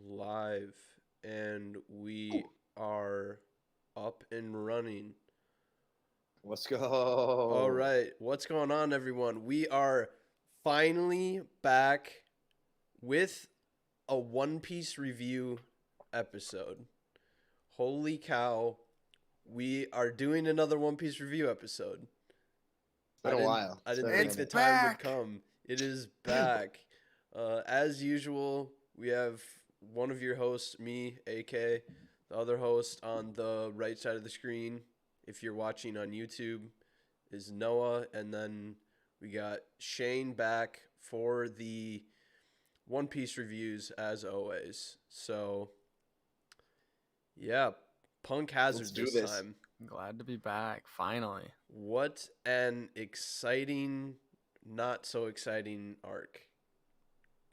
live and we are up and running. Let's All go. right, what's going on, everyone? We are finally back with a One Piece review episode. Holy cow, we are doing another One Piece review episode. It's I been a didn't while. I It's didn't been a think It's the minute. time would back. come. It is back. As usual, we have one of your hosts, me, AK, the other host on the right side of the screen. If you're watching on YouTube, is Noah, and then we got Shane back for the One Piece reviews as always. So yeah, Punk Hazard Let's do this this. time. Glad to be back, finally. What an exciting, not so exciting arc.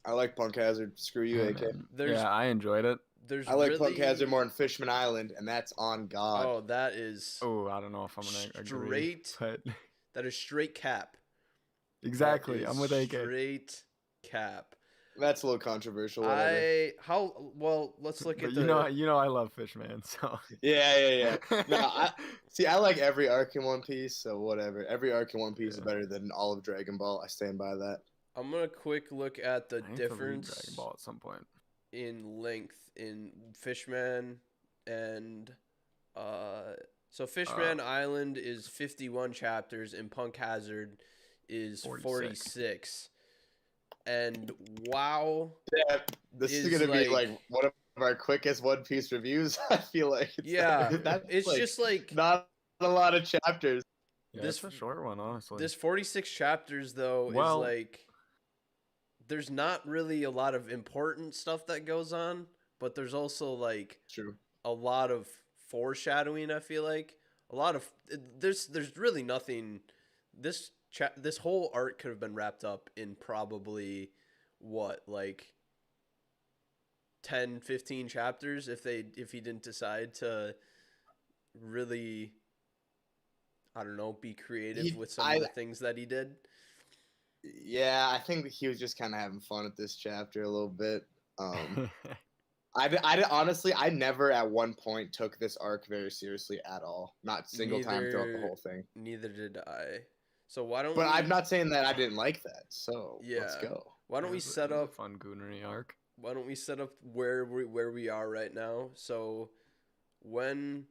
I like Punk Hazard. Screw you, AK. There's Yeah, I enjoyed it. there's I like really Punk Hazard more than Fishman Island, and that's on God. Oh, that is Oh, I don't know if I'm gonna agree, straight. but That is straight cap. exactly, That I'm is with AK. straight cap. That's a little controversial. Whatever. Let's look But at you know, I love Fishman, so Yeah. No, I like every arc in One Piece, so whatever. Every arc in One Piece is Yeah. better than all of Dragon Ball. I stand by that. I'm gonna quick look at the I need to read difference Dragon Ball at some point. in length in Fishman and so Fishman Island is 51 chapters and Punk Hazard is 46. And wow, Yeah, this is Is gonna be like- like one of our quickest One Piece reviews. I feel like. yeah, that's it's like just like not a lot of chapters. Yeah, This- it's a short one, honestly. this 46 chapters though Well- is like there's not really a lot of important stuff that goes on, but there's also like True. a lot of foreshadowing. I feel like a lot of there's really nothing. This whole arc could have been wrapped up in probably what, like 10 15 chapters if he didn't decide to really, I don't know, be creative with some of the things that he did. Yeah, I think that he was just kind of having fun at this chapter a little bit. Honestly, I never at one point took this arc very seriously at all. Not single time throughout the Neither- whole thing. Neither did I. So why don't But we, I'm not saying that I didn't like that. So let's Yeah. go. why don't It we was a- set it was a up fun Goonery arc? why don't we set up where we are right now? So when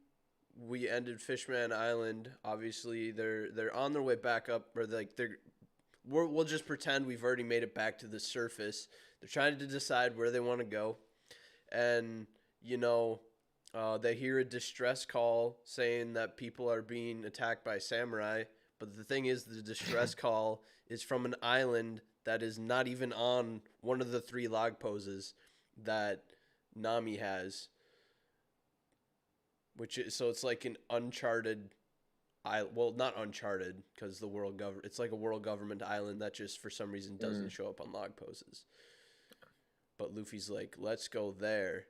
we ended Fishman Island, obviously they're on their way back up, or we'll just pretend we've already made it back to the surface. They're trying to decide where they want to go, and they hear a distress call saying that people are being attacked by samurai. But the thing is, the distress call is from an island that is not even on one of the 3 log poses that Nami has. So it's like an uncharted well, not uncharted because it's like a world government island that just for some reason doesn't show up on log poses. But Luffy's like, let's go there.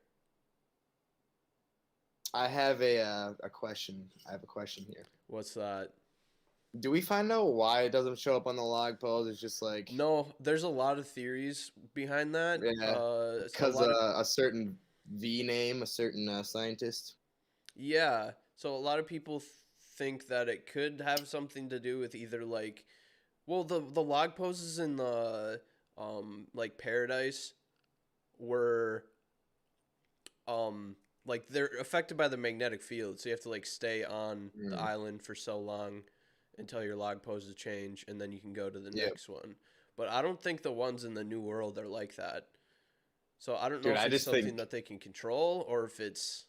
I have a question. I have a question here. What's that? Do we find out why it doesn't show up on the log pose? It's just like No, there's a lot of theories behind that. Yeah, because a certain V name, a certain scientist. Yeah. So a lot of people think that it could have something to do with either like, well, the log poses in the like Paradise were like they're affected by the magnetic field, so you have to like stay on the island for so long until your log poses change, and then you can go to the next one. But I don't think the ones in the New World are like that. So I don't know if it's something that they can control or if it's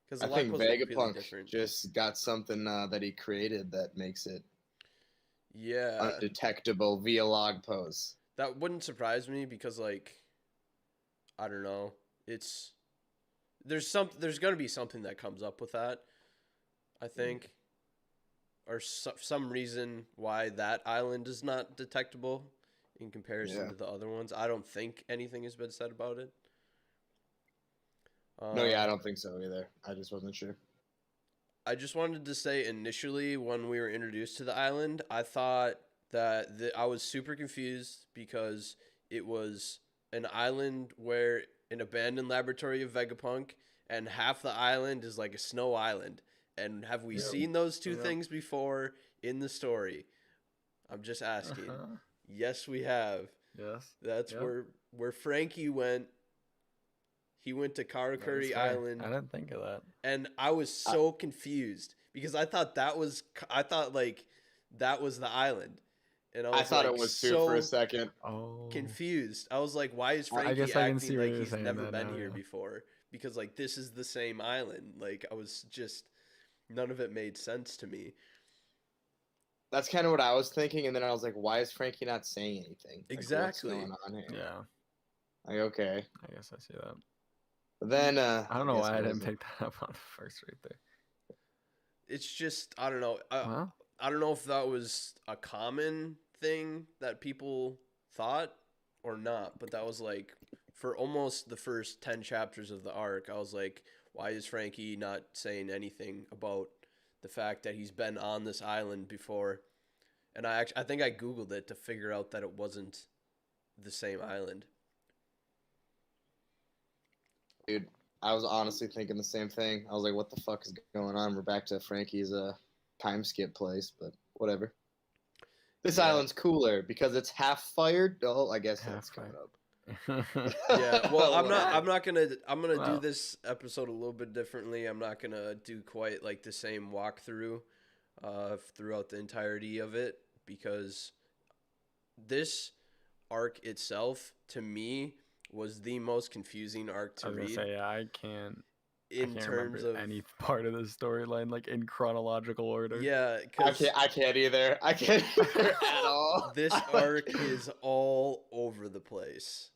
because I think Vegapunk just got something that he created that makes it undetectable via log pose. That wouldn't surprise me because, like, I don't know. There's going to be something that comes up with that, I think. Or some reason why that island is not detectable in comparison to the other ones. I don't think anything has been said about it. No, I don't think so either. I just wasn't sure. I just wanted to say initially when we were introduced to the island, I thought that I was super confused because it was an island where an abandoned laboratory of Vegapunk, and half the island is like a snow island. And have we Yep. seen those two Yep. things before in the story? I'm just asking. Yes, we have. Yes. That's Yep. where Frankie went. He went to That is Karakuri fair. Island, I didn't think of that. and I was so confused because I thought like that was the island, and I was I thought like it was too so for a second. Oh. confused. I was like, why is I Frankie guess I can acting see what like you're he's saying never that been now, here yeah. before? Because like this is the same island. Like I was just none of it made sense to me. That's kind of what I was thinking, and then I was like, why is Frankie not saying anything? Like, Exactly. what's going on here? Yeah. Like, okay. I guess I see that. But then I don't know guess why I it didn't wasn't. pick that up on the first right there. It's just I don't know. Well, I don't know if that was a common thing that people thought or not, but that was like for almost the first 10 chapters of the arc, I was like, why is Frankie not saying anything about the fact that he's been on this island before? And I think I googled it to figure out that it wasn't the same island. Dude, I was honestly thinking the same thing. I was like, what the fuck is going on? We're back to Frankie's time skip place, but whatever. This Yeah. island's cooler because it's half fired. Oh, I guess Half that's coming fired. up. Yeah, well, I'm Whatever. gonna do Wow. this episode a little bit differently. I'm not gonna do quite like the same walkthrough throughout the entirety of it because this arc itself to me was the most confusing arc I to was gonna read say, yeah, I can't in terms remember of any part of the storyline like in chronological order. yeah, I because can't either. I can't either at all. this arc is all over the place.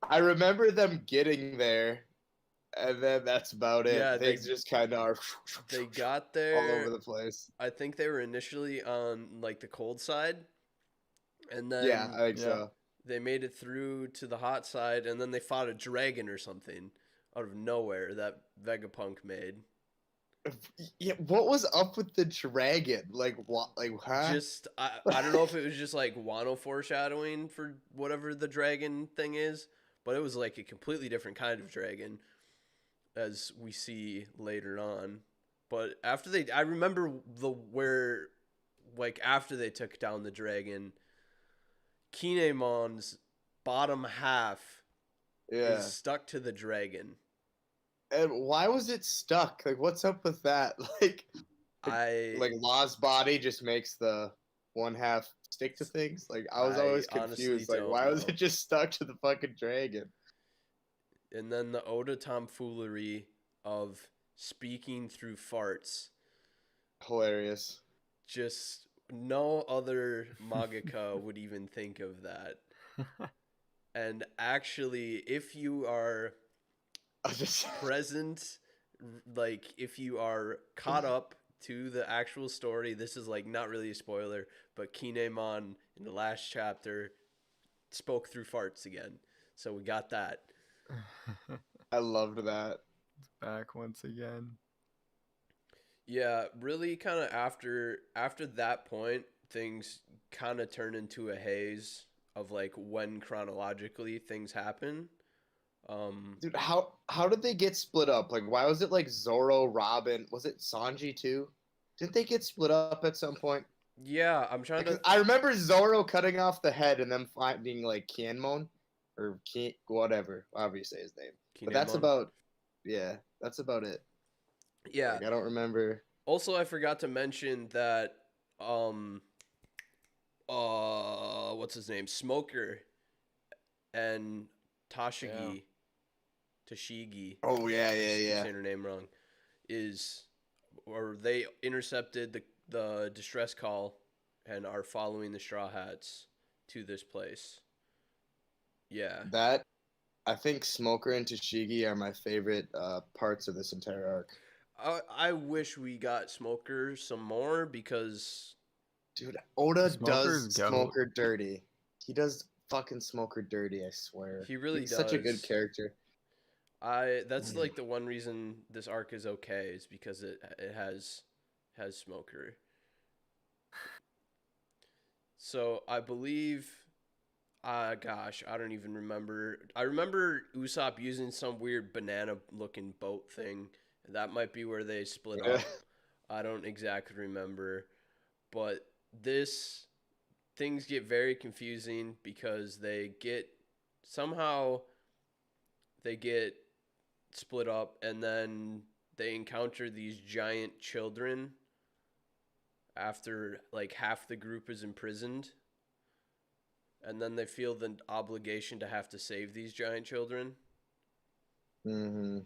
I remember them getting there, and then that's about it. Yeah, Things just kind of are They got all there. over the place. I think they were initially on like the cold side, and then Yeah, I think Yeah. so. they made it through to the hot side, and then they fought a dragon or something out of nowhere that Vegapunk made. Yeah, what was up with the dragon? Like what? Like huh? Just I don't know if it was just like Wano foreshadowing for whatever the dragon thing is, but it was like a completely different kind of dragon, as we see later on. But I remember where, like after they took down the dragon, Kinemon's bottom half Yeah. is stuck to the dragon. And why was it stuck? Like, what's up with that? Like Law's body just makes the one half stick to things. Like, I was I always honestly confused. Like, don't why was know. it just stuck to the fucking dragon? And then the Oda tomfoolery of speaking through farts. Hilarious. Just no other mangaka would even think of that. And actually, if you are I just present, like if you are caught up to the actual story, this is like not really a spoiler, but Kinemon in the last chapter spoke through farts again. So we got that. I loved that. Back once again. Yeah, really kind of after that point, things kind of turn into a haze of like when chronologically things happen. Dude, how did they get split up? Like, why was it like Zoro, Robin? Was it Sanji too? Didn't they get split up at some point? Yeah, I'm trying to. I remember Zoro cutting off the head and them finding like Kinemon or whatever, however you say his name. But that's Kinemon. about that's about it. Yeah. Like, I don't remember. Also, I forgot to mention that what's his name? Smoker and Tashigi. Tashigi. Oh yeah, I'm yeah. saying her name wrong. They intercepted the distress call and are following the Straw Hats to this place. Yeah. That I think Smoker and Tashigi are my favorite parts of this entire arc. I wish we got Smoker some more because Dude, Oda Smoker's does goat. Smoker dirty. He does fucking Smoker dirty, I swear. he really He's does. such a good character. That's like the one reason this arc is okay is because it has Smoker. So I believe Gosh, I don't even remember. I remember Usopp using some weird banana-looking boat thing. That might be where they split Yeah. up. I don't exactly remember, but this things get very confusing because somehow they get split up, and then they encounter these giant children after like half the group is imprisoned, and then they feel the obligation to have to save these giant children Mm-hmm.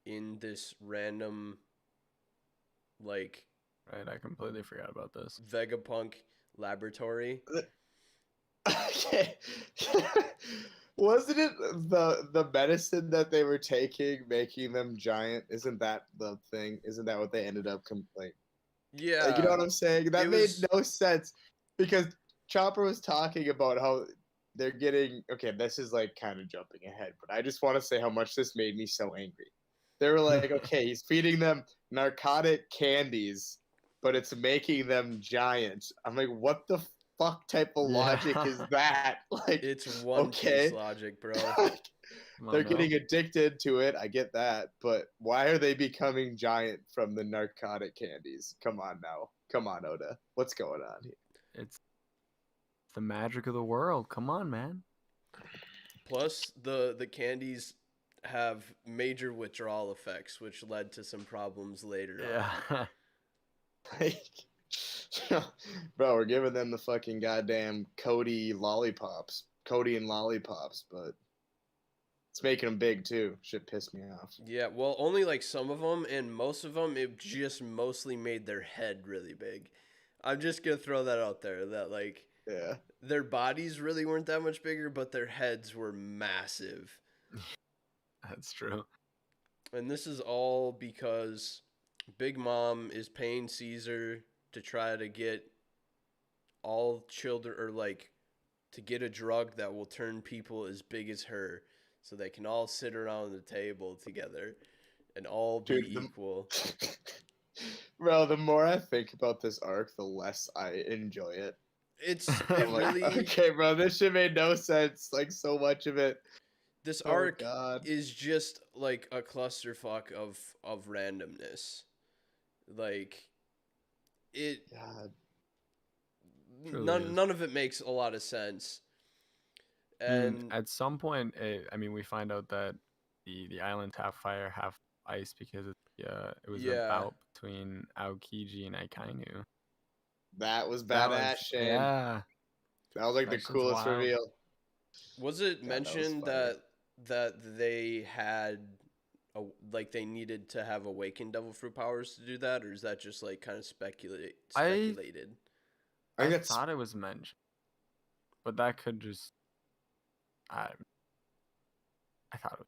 in this random like Right, I completely forgot about this. Vegapunk laboratory. Okay. Wasn't it the medicine that they were taking making them giant? Isn't that the thing? Isn't that what they ended up like? Yeah, Like, you know what I'm saying? That it made was- no sense because Chopper was talking about how they're getting. Okay, this is like kind of jumping ahead, but I just want to say how much this made me so angry. They were like, okay, he's feeding them narcotic candies, but it's making them giant. I'm like, what the fuck type of logic is that? Like, it's One okay. Piece logic, bro. They're getting addicted to it. I get that, but why are they becoming giant from the narcotic candies? Come on now. Come on, Oda. What's going on here? It's the magic of the world. Come on, man. Plus, the candies have major withdrawal effects, which led to some problems later on. Yeah. Like, bro, we're giving them the fucking goddamn Cody lollipops. Cody and lollipops, but it's making them big too. Shit pissed me off. Yeah, well, only like some of them, and most of them, it just mostly made their head really big. I'm just gonna throw that out there. That like, Yeah. their bodies really weren't that much bigger, but their heads were massive. That's true. And this is all because Big Mom is paying Caesar to try to get all children, or like to get a drug that will turn people as big as her, so they can all sit around the table together and all be equal. Bro, the more I think about this arc, the less I enjoy it. It I'm like, really okay, bro, this shit made no sense. Like, so much of it. this Oh, arc God. is just like a clusterfuck of randomness. Like it God. Truly is. none of it makes a lot of sense. And And at some point, I mean, we find out that the island's half fire, half ice because it was a Yeah. bout between Aokiji and Akainu. That was That badass, was- Shane. Yeah. That was like That the shit's coolest wild. reveal. was it God, that was mentioned fire. that they had like they needed to have awakened devil fruit powers to do that, or is that just like kind of speculated? I I think that's thought it was mentioned, but that could just. I thought it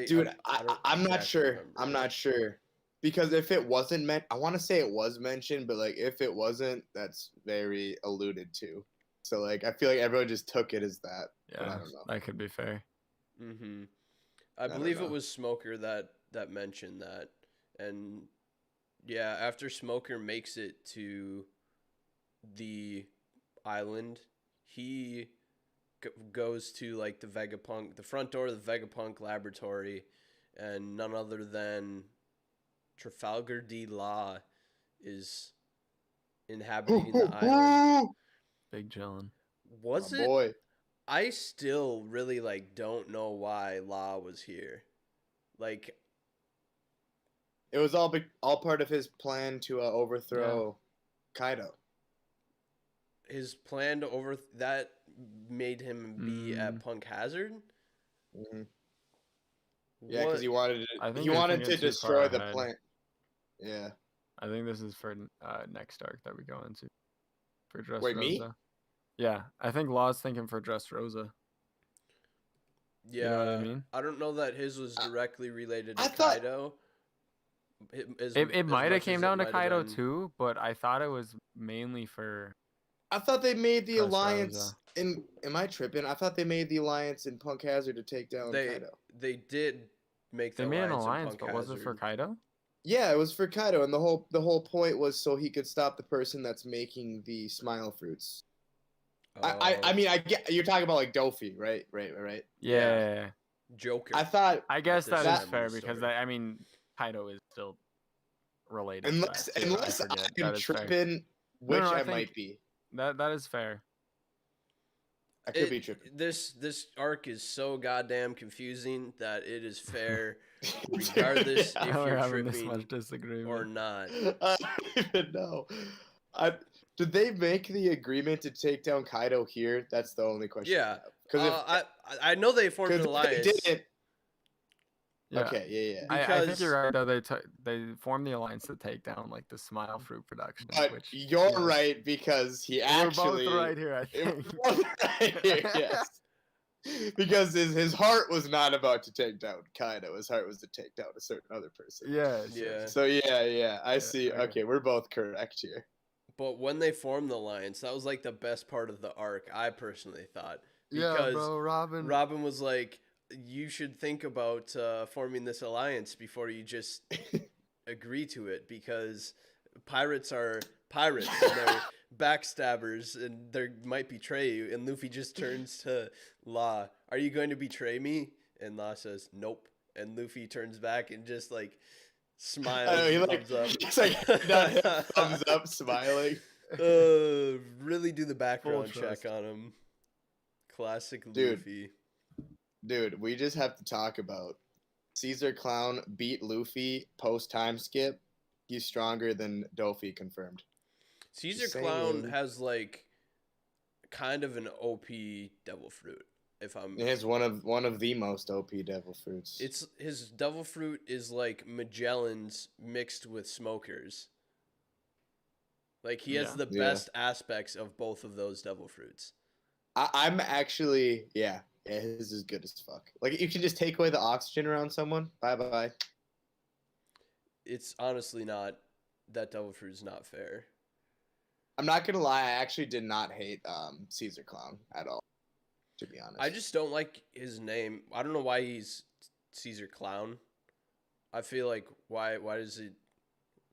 was. dude. don't I'm not exactly sure. remember. I'm not sure because if it wasn't meant, I want to say it was mentioned, but like if it wasn't, that's very alluded to. So like I feel like everyone just took it as that. But I Yeah, don't know. that could be fair. Mm-hmm. I don't believe it know. was Smoker that mentioned that, and yeah, after Smoker makes it to the island, he goes to like the front door of the Vegapunk laboratory, and none other than Trafalgar D. Law is inhabiting the island. Big chillin'. Was My it? boy. I still really like don't know why Law was here. Like It was all part of his plan to overthrow Kaido. his plan to that made him be at Punk Hazard. Mm-hmm. Yeah, What- because he wanted I to. think He you're wanted to thinking too destroy far the ahead. plant. Yeah. I think this is for next arc that we go into. For Dressrosa. Wait, me? Yeah, I think Law's thinking for Dressrosa. Yeah, You know what I mean? I don't know that his was directly related to I thought- Kaido. It might have came down to Kaido too. too, but I thought it was mainly for. I thought they made the Dressrosa. alliance in. Am I tripping? I thought they made the alliance in Punk Hazard to take down Kaido. They did make They the made an alliance, in alliance, Punk but was it for Hazard. Kaido? Yeah, it was for Kaido, and the whole point was so he could stop the person that's making the smile fruits. I mean, I get you're talking about like Dofi, right? Right. Yeah. Joker. I thought I guess this that time is in fair the because story. I mean, Kaido is still related. to unless that, too. unless I forget. am That is fair. tripping, No, which no, I I think- might be. That is fair. I could be tripping. This arc is so goddamn confusing that it is fair regardless Yeah. if We're you're having this tripping much disagreement. or not. I don't even know. Did they make the agreement to take down Kaido here? That's the only question. Yeah. Because I know they formed an if they alliance. didn't, Yeah. okay, yeah. I think Because- you're right though. They formed the alliance to take down like the Smile Fruit production. But which, you're yes. right because he actually. We're both right here. I We're think. both right here, yes. Because his heart was not about to take down Kaido. His heart was to take down a certain other person. Yes. Yeah. So yeah, I Yeah, see. okay. Okay, we're both correct here. But when they formed the alliance, that was like the best part of the arc, I personally thought. Yeah, Because bro. Robin. Robin was like, you should think about forming this alliance before you just agree to it, because pirates are pirates and they're backstabbers and they might betray you. And Luffy just turns to Law, are you going to betray me? And Law says, nope. And Luffy turns back and just like smiles. I know, he and like, thumbs up. he's like not him, thumbs up, smiling. Really do the background trust. check on him. Classic Dude. Luffy. Dude, we just have to talk about Caesar Clown beat Luffy post time skip. He's stronger than Dofi confirmed. Caesar Just Clown saying. has like kind of an OP devil fruit. If I'm, He has one of the most OP devil fruits. it's his devil fruit is like Magellan's mixed with Smokers. Like he has Yeah. the Yeah. best aspects of both of those devil fruits. I'm actually yeah, his is good as fuck. Like you can just take away the oxygen around someone. Bye. It's honestly not, that devil fruit is not fair. I'm not gonna lie, I actually did not hate Caesar Clown at all. To be honest. I just don't like his name. I don't know why he's Caesar Clown. I feel like why is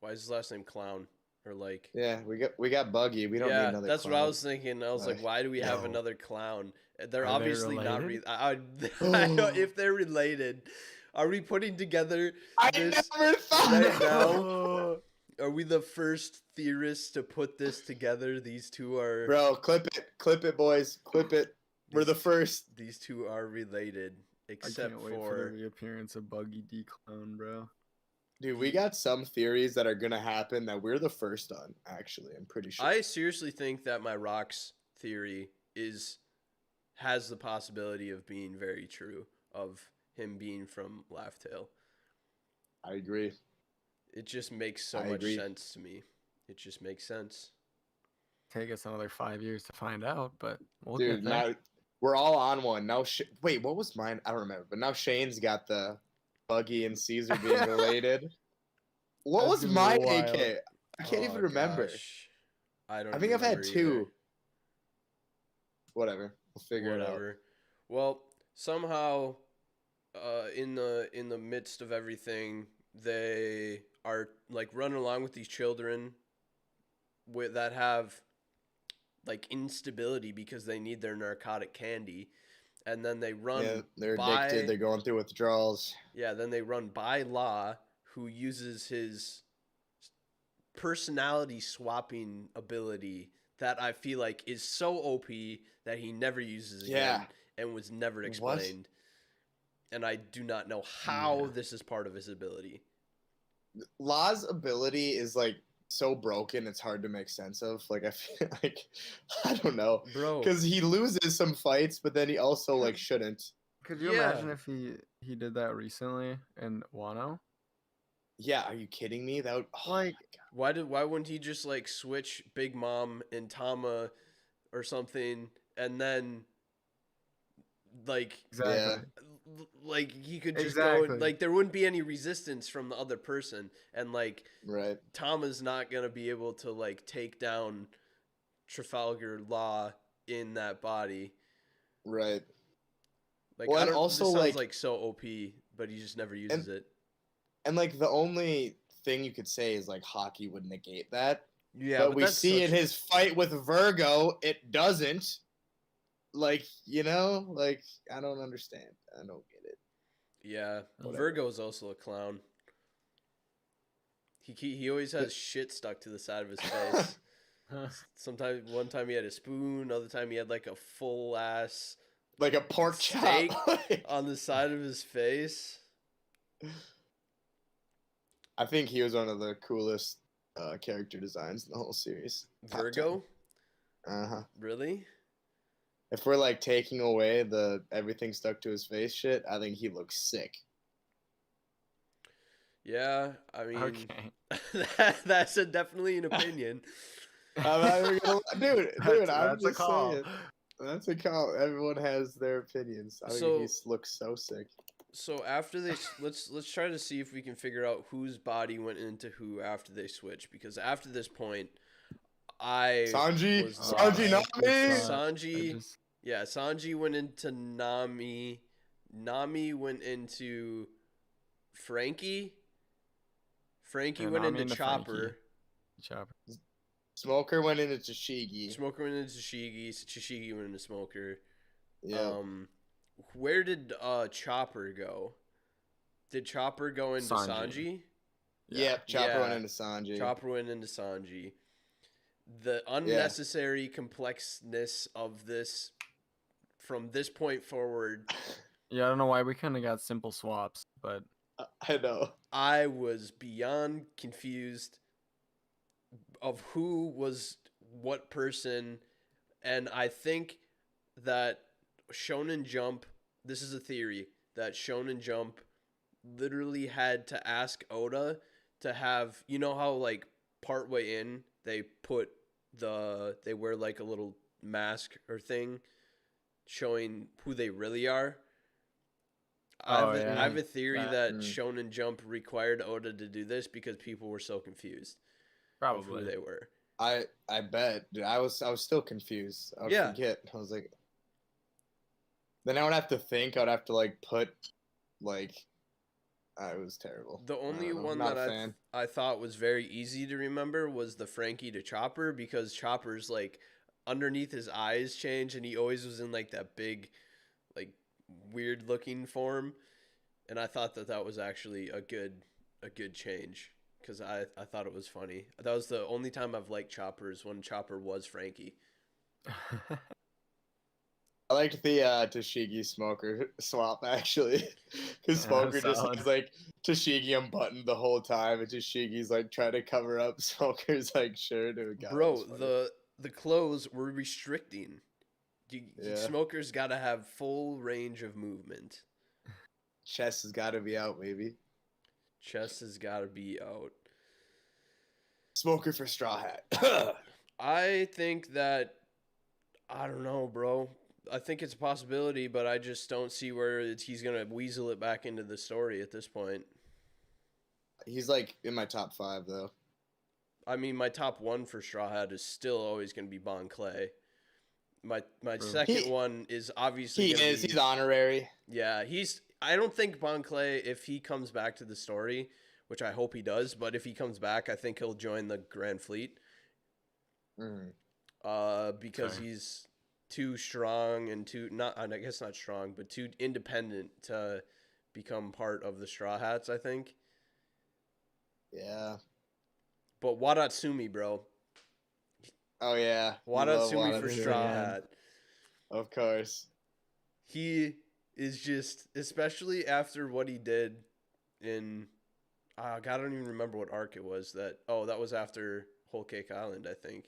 his last name Clown? Or like, yeah, we got Buggy. We don't need yeah, another that's what I clown. was thinking. I was like, Like, why do we have no. another clown? They're Are they obviously not. related? I if they're related, are we putting together I this never thought right of now? Are we the first theorists to put this together? These two are. Bro, clip it, boys, clip it. We're the first. These two are related, I except can't wait for the reappearance of Buggy D Clown, bro. Dude, we got some theories that are gonna happen that we're the first on. Actually, I'm pretty sure. I seriously think that my rocks theory has the possibility of being very true, of him being from Laugh Tale. I agree. It just makes so I much agree. sense to me. It just makes sense. Take us another 5 years to find out, but we'll Dude, get there. now we're all on one. Now, wait, what was mine? I don't remember. But now Shane's got the Buggy and Caesar being related. What That's was gonna my be wild. AK? I can't Oh, even remember. gosh. I don't. I think I've had remember two. either. Whatever. We'll figure it out. Whatever. Well, somehow, in the midst of everything, they are like running along with these children that have like instability because they need their narcotic candy, and then they run. Yeah, they're by, addicted. They're going through withdrawals. Yeah, then they run by Law, who uses his personality swapping ability that I feel like is so OP that he never uses again Yeah. and was never What? explained. And I do not know how Yeah. this is part of his ability. Law's ability is like so broken. It's hard to make sense of. Like I feel like I don't know Bro, because he loses some fights, but then he also like shouldn't. Could you Yeah. imagine if he did that recently in Wano? Yeah, are you kidding me? That would oh Like, my God. why wouldn't he just like switch Big Mom and Tama or something, and then like exactly. like he could just Exactly. go, like there wouldn't be any resistance from the other person, and like Right. Tama's not gonna be able to like take down Trafalgar Law in that body. Right. Like Well, I and don't, also, this sounds like- like so OP, but he just never uses it. And like the only thing you could say is like hockey would negate that. Yeah, but we that's see in such- his fight with Virgo, it doesn't. like, you know, like I don't understand. I don't get it. Yeah, Whatever. Virgo's also a clown. He always has shit stuck to the side of his face. Sometimes one time he had a spoon, other time he had like a full ass Like a pork chop. steak Like, on the side of his face. I think he was one of the coolest character designs in the whole series. Virgo? Uh huh. Really? If we're like taking away the everything stuck to his face shit, I think he looks sick. Yeah, I mean, Okay. that's definitely an opinion. I'm not even gonna, dude. I'm That's a just call. saying. That's a call. Everyone has their opinions. I So- think he looks so sick. So after they let's try to see if we can figure out whose body went into who after they switch, because after this point, I Sanji, was Sanji, lost. Nami. Sanji, yeah, Sanji went into Nami. Nami went into Frankie. Frankie Yeah, went Nami into into Frankie. Chopper. Chopper. Smoker went into Tashigi. Smoker went into Shigi. Shigi went into Smoker. Yeah. Where did Chopper go? Did Chopper go into Sanji? Yep. Chopper Yeah. went into Sanji. Chopper went into Sanji. The unnecessary complexness of this from this point forward, Yeah, I don't know why we kind of got simple swaps, but I know. I was beyond confused of who was what person, and I think that Shonen Jump, this is a theory, that Shonen Jump literally had to ask Oda to have, you know how like partway in they wear like a little mask or thing showing who they really are. I have a theory that Shonen Jump required Oda to do this because people were so confused of who probably. they were. I bet. Dude, I was still confused. I would forget. I was like, then I would have to think. I would have to like put like. It was terrible. The only one not that a fan. I thought was very easy to remember was the Frankie to Chopper, because Chopper's like underneath his eyes change, and he always was in like that big, like weird looking form, and I thought that was actually a good change, because I thought it was funny. That was the only time I've liked Chopper, is when Chopper was Frankie. I liked the Tashigi Smoker swap actually, because Smoker just solid. has like Tashigi unbuttoned the whole time, and Tashigi's like trying to cover up Smoker's like shirt. Bro, the clothes were restricting. Yeah. Smoker's got to have full range of movement. chest has got to be out, maybe. Chest has got to be out. Smoker for Straw Hat. I think that, I don't know, bro. I think it's a possibility, but I just don't see where he's going to weasel it back into the story at this point. He's like in my top 5 though. I mean, my top 1 for Straw Hat is still always going to be Bon Clay. My second one is obviously he's honorary. Yeah, I don't think Bon Clay, if he comes back to the story, which I hope he does, but if he comes back, I think he'll join the Grand Fleet. Because he's too strong and I guess not strong, but too independent to become part of the Straw Hats, I think. Yeah. But Wadatsumi, bro. Oh yeah. Wadatsumi for Straw Hat. Of course. He is just, especially after what he did in, God, I don't even remember what arc it was. That was after Whole Cake Island, I think.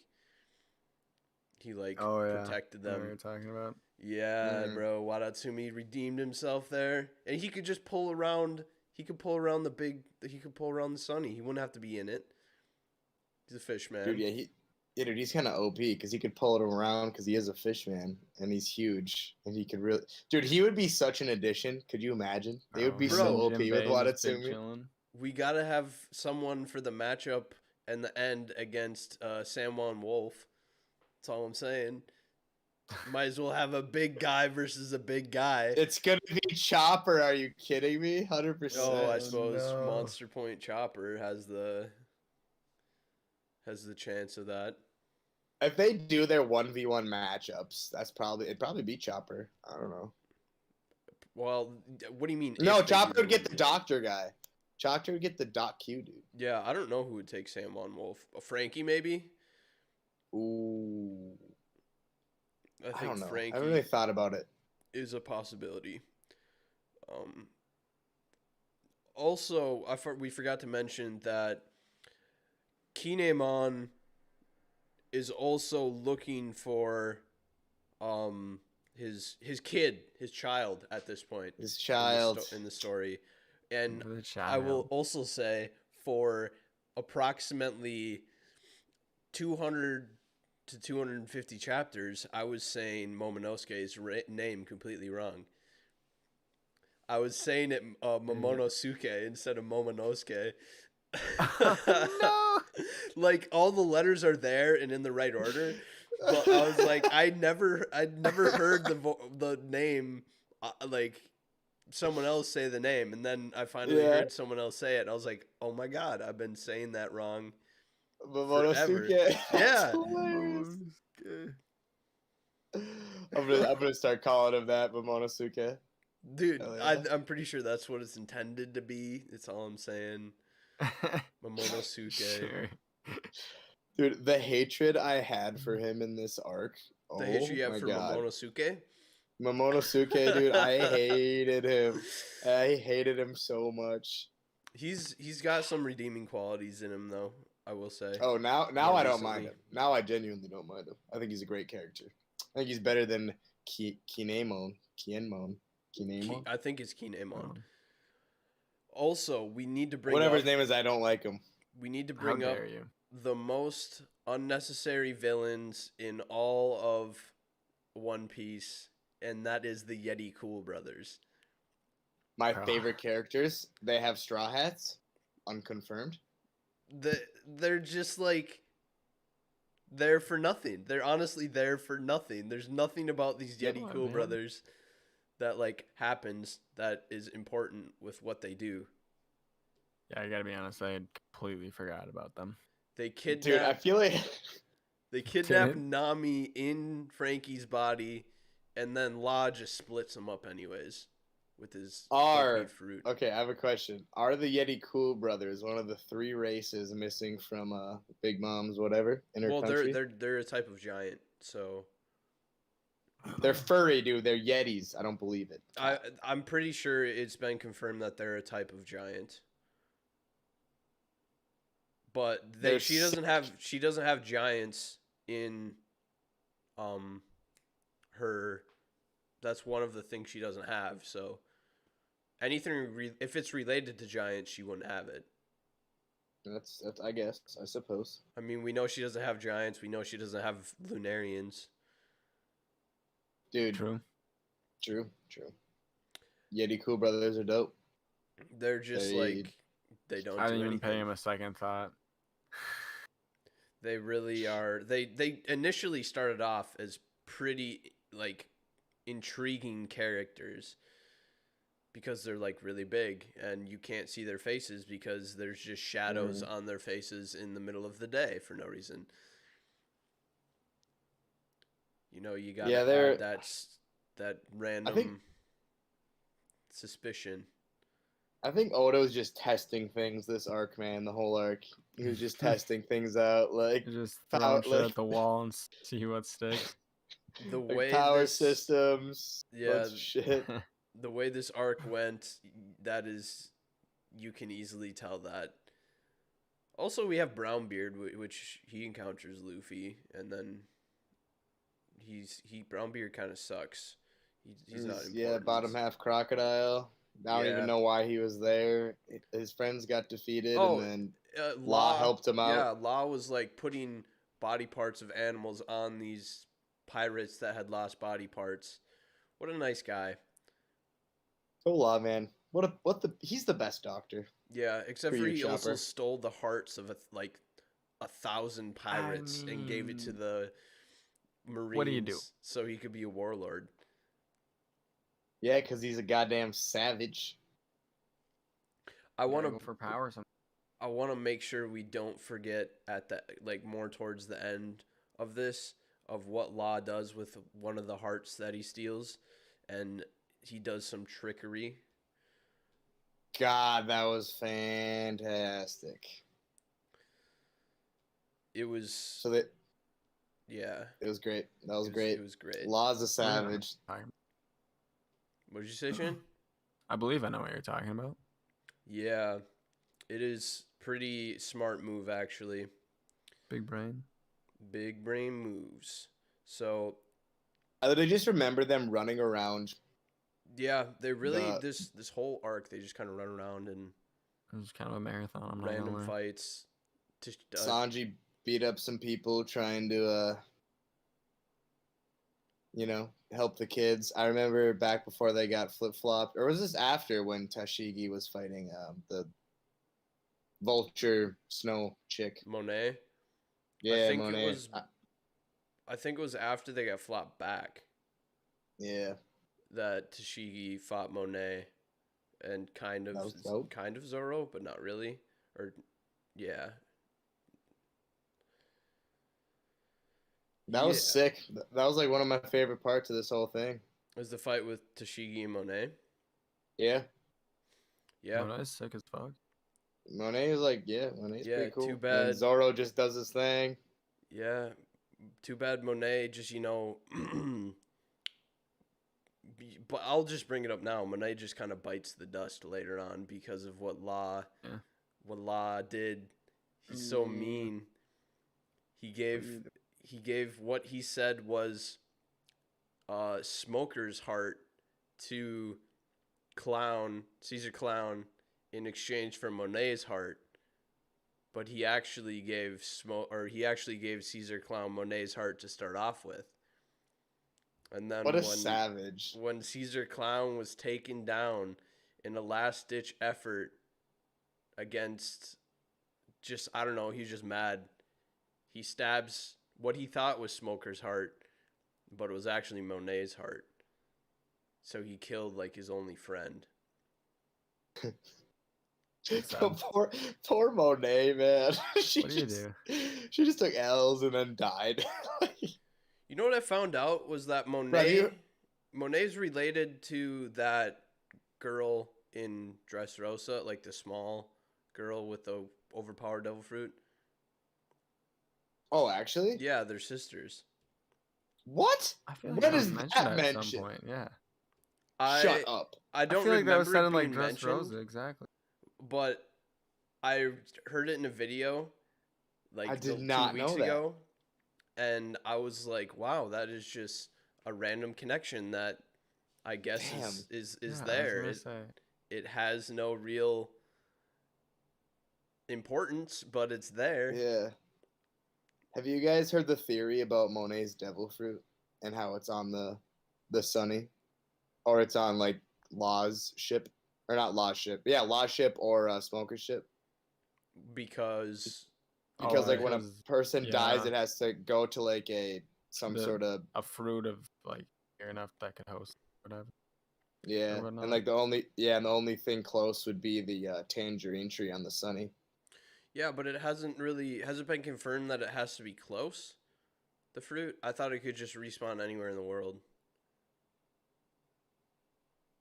He protected them. What you're talking about? Yeah, bro. Wadatsumi redeemed himself there, and he could just pull around. He could pull around the Sunny. He wouldn't have to be in it. He's a fish man. Dude, dude, he's kind of OP because he could pull it around because he is a fish man and he's huge and he could really. Dude, he would be such an addition. Could you imagine? They would be so OP with Wadatsumi. We gotta have someone for the matchup and the end against Samwon Wolf. That's all I'm saying. Might as well have a big guy versus a big guy. It's gonna be Chopper. Are you kidding me? 100%. Oh, I suppose Monster Point Chopper has the chance of that. if they do their 1v1 matchups, it'd probably be Chopper. I don't know. Well, what do you mean? No, if they do Chopper their would get the 1v1? doctor guy. Chopper would get the Doc Q dude. Yeah, I don't know who would take Sam on Wolf. Frankie maybe. Ooh. I I think don't know. I Frankie haven't really thought about it. is a possibility. Also, we forgot to mention that Kinemon is also looking for his kid, his child at this point His child. in the story. And The I will child. also say for approximately 200 to 250 chapters, I was saying Momonosuke's name completely wrong. I was saying it Momonosuke instead of Momonosuke. No. Like all the letters are there and in the right order, but I was like, I'd never heard the name like someone else say the name, and then I finally Yeah. heard someone else say it, and I was like, oh my god, I've been saying that wrong. Momonosuke. Yeah. That's hilarious. I'm gonna start calling him that, Momonosuke. Dude, Hell yeah. I'm pretty sure that's what it's intended to be. That's all I'm saying. Momonosuke. Sure. Dude, the hatred I had for him in this arc. The Oh hatred you have my for god. Momonosuke. Momonosuke, dude, I hated him. I hated him so much. He's got some redeeming qualities in him, though. I will say. Oh, now More I don't mind recently. him. Now I genuinely don't mind him. I think he's a great character. I think he's better than Kinemon. Kinemon. I think it's Kinemon. Oh, Also, we need to bring Whatever up, his name is, I don't like him. we need to how bring up dare you? the most unnecessary villains in all of One Piece, and that is the Yeti Cool Brothers. My Oh. favorite characters. They have straw hats. Unconfirmed. They're just like there for nothing. They're honestly there for nothing. There's nothing about these Yeah, Yeti man. Cool Brothers that like happens that is important with what they do. Yeah, I gotta be honest. I had completely forgot about them. They Dude, I kidnap feel like they kidnap Didn't? Nami in Frankie's body, and then Law just splits them up anyways with his buckwheat fruit. okay. I have a question. Are the Yeti Cool Brothers one of the 3 races missing from Big Mom's whatever in her Well, country? they're a type of giant, so They're furry, dude. They're Yetis. I don't believe it. I'm pretty sure it's been confirmed that they're a type of giant. But They're she doesn't have giants in her. That's one of the things she doesn't have. So anything if it's related to giants, she wouldn't have it. That's I guess, I suppose. I mean, we know she doesn't have giants. We know she doesn't have Lunarians. Dude, True. true. Yeti Cool Brothers are dope. They're just They- like they don't. I do didn't even pay anything. him a second thought. They really are. They initially started off as pretty like intriguing characters because they're like really big and you can't see their faces because there's just shadows on their faces in the middle of the day for no reason. You know, you got Yeah, they're- that random suspicion. I think Odo's just testing things this arc, man. The whole arc, he was just testing things out, like You just Pow- throw shit like- at the wall and see what sticks. The like way power this, systems. Yeah. bunch of shit. the way this arc went, that is, you can easily tell that. Also, we have Brownbeard, which he encounters Luffy, and then Brownbeard kind of sucks. He's not important. Yeah, bottom half crocodile. I don't Yeah. even know why he was there. His friends got defeated, Oh, and then Law Law helped him out. Yeah, Law was like putting body parts of animals on these pirates that had lost body parts. What a nice guy. Oh, Law, man. He's the best doctor. Yeah, except For for you, he also Chopper. stole the hearts of 1,000 pirates and gave it to mean, the Marines. what do you do? So he could be a warlord. Yeah, because he's a goddamn savage. I want Gotta go to for power. I want to make sure we don't forget at that, like more towards the end, of this, of what Law does with one of the hearts that he steals, and he does some trickery. God, that was fantastic. It was So that yeah, it was great. That was great. It was great. Law's a I believe I know savage. what you're talking- What did you say, Shane? I believe I know what you're talking about. Yeah, it is pretty smart move actually. Big brain. Big brain moves. So I just remember them running around. yeah, they really The- this whole arc they just kind of run around and It was kind of a marathon. I'm not random gonna lie. fights. To, Sanji beat up some people trying to, help the kids. I remember back before they got flip flopped, or was this after when Tashigi was fighting the vulture snow chick? Monet. Yeah, think it Monet. was- I think it was after they got flopped back Yeah, that Tashigi fought Monet and kind That was of dope. kind of Zoro, but not really. Or yeah. that was Yeah. sick. That was like one of my favorite parts of this whole thing. Was the fight with Tashigi and Monet? Yeah, Yeah. Monet's sick as fuck. Monet is like, Monet's Yeah, pretty cool. too bad. And Zoro just does his thing. Yeah. Too bad Monet just, but I'll just bring it up now. Monet just kind of bites the dust later on because of what Law did. He's so Mm. mean. He gave what he said was Smoker's heart to Caesar Clown in exchange for Monet's heart. But he actually gave Caesar Clown Monet's heart to start off with. And then What a savage. when Caesar Clown was taken down in a last ditch effort against I don't know, he's just mad. He stabs what he thought was Smoker's heart, but it was actually Monet's heart. So he killed like his only friend. Poor Monet, man. What do you do? She just took L's and then died. You know what I found out was that Monet's related to that girl in Dressrosa, like the small girl with the overpowered devil fruit. Oh, actually? Yeah, they're sisters. What? I feel When that is was mentioned that at mentioned? some point. Yeah. Shut up. I I don't feel like that was remember said it in like being Dress mentioned, Rosa, exactly. but I heard it in a video like I did 2 not weeks know that. ago, and I was like, "Wow, that is just a random connection that I guess Damn. is Yeah, I was there. gonna say. It has no real importance, but it's there." Yeah. Have you guys heard the theory about Monet's devil fruit and how it's on the Sunny? Or it's on like Law's ship? Or not Law's ship. Yeah, Law's ship or Smoker's ship. Because Because Oh, like when a because, person dies, yeah. it has to go to like some The- sort of A fruit of like near enough that could host whatever. yeah, whatnot. and like the only thing close would be the tangerine tree on the Sunny. yeah, but it has it been confirmed that it has to be close? The fruit? I thought it could just respawn anywhere in the world.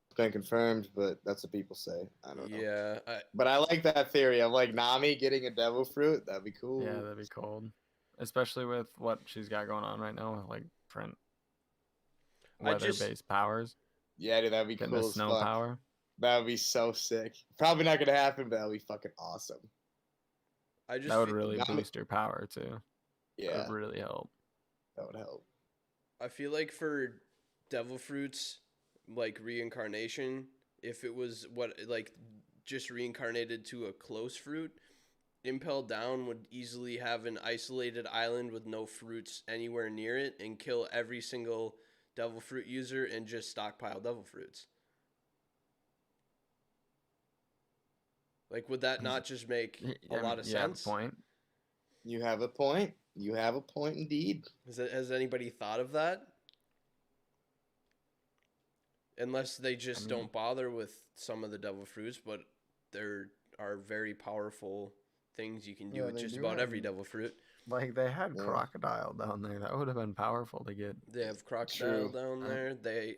It's been confirmed, but that's what people say. I don't know. Yeah, But I like that theory of like Nami getting a devil fruit. That'd be cool. Yeah, that'd be cold. Especially with what she's got going on right now with like different I just- weather-based powers. Yeah, dude, that'd be Getting cool the as snow fuck. power. That would be so sick. Probably not gonna happen, but that'd be fucking awesome. I just That would fe- really Nami- boost your power too. That Yeah, would really help. that would help. I feel like for devil fruits, like reincarnation, if it was just reincarnated to a close fruit, Impel Down would easily have an isolated island with no fruits anywhere near it and kill every single devil fruit user and just stockpile devil fruits. Like, would that not just make a lot of You have a sense? point. You have a point. You have a point indeed. Has anybody thought of that? Unless they just mean- don't bother with some of the devil fruits, but there are very powerful things you can do Yeah, with they just do about have- every devil fruit. Like they had Yeah. crocodile down there. That would have been powerful to get. They have crocodile True. down there.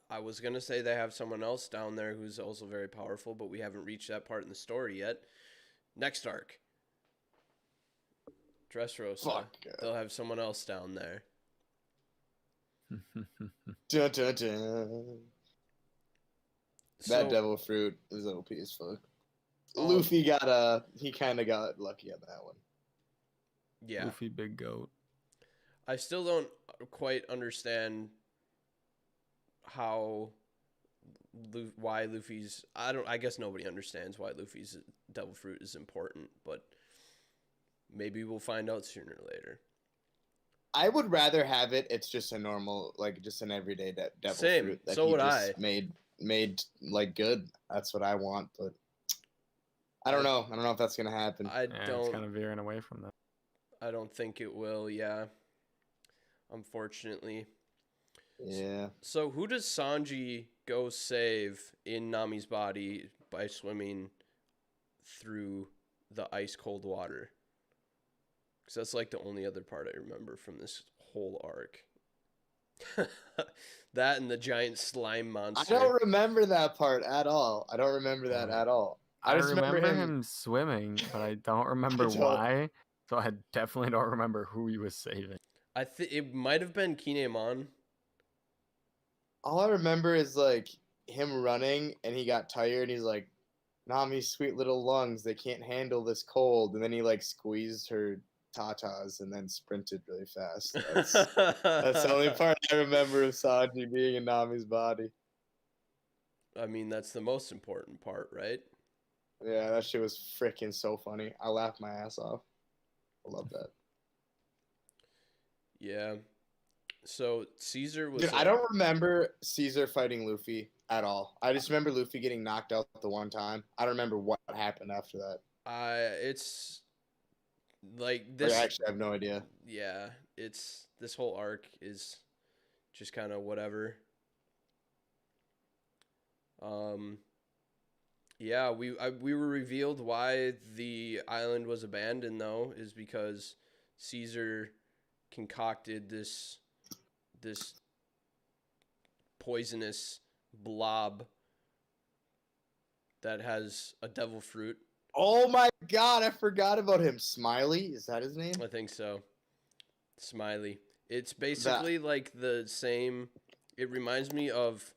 I was gonna say they have someone else down there who's also very powerful, but we haven't reached that part in the story yet. Next arc, Dressrosa. Fuck. They'll have someone else down there. Dun, dun, dun. So, That devil fruit is OP as fuck. Um, Luffy he kind of got lucky on that one. yeah, Luffy, big goat. I still don't quite understand how why Luffy's. I guess nobody understands why Luffy's devil fruit is important, but maybe we'll find out sooner or later. I would rather have it. It's just a normal, like just an everyday devil Same. fruit that So he would just I. made like good. That's what I want, but I don't know. I don't know if that's gonna happen. I Yeah, it's don't. kind of veering away from that. I don't think it will. Yeah, unfortunately. Yeah. So who does Sanji go save in Nami's body by swimming through the ice cold water? Because that's like the only other part I remember from this whole arc. That and the giant slime I monster. don't remember that part at all. I don't remember that at all. I just remember remember him swimming, but I don't remember don't- why. So I definitely don't remember who he was saving. I think it might have been Kinemon. All I remember is like him running and he got tired and he's like, Nami's sweet little lungs, they can't handle this cold. And then he like squeezed her tatas and then sprinted really fast. That's the only part I remember of Sanji being in Nami's body. I mean, that's the most important part, right? Yeah, that shit was freaking so funny. I laughed my ass off. I love that. Yeah. So Caesar was. Dude, I don't remember Caesar fighting Luffy at all. I just remember Luffy getting knocked out the one time. I don't remember what happened after that. It's like Or this. actually, I have no idea. Yeah, it's this whole arc is just kind of whatever. Yeah, we were revealed why the island was abandoned though is because Caesar concocted this poisonous blob that has a devil fruit. Oh my god, I forgot about him. Smiley, is that his name? I think so. Smiley. It's basically like the same. It reminds me of,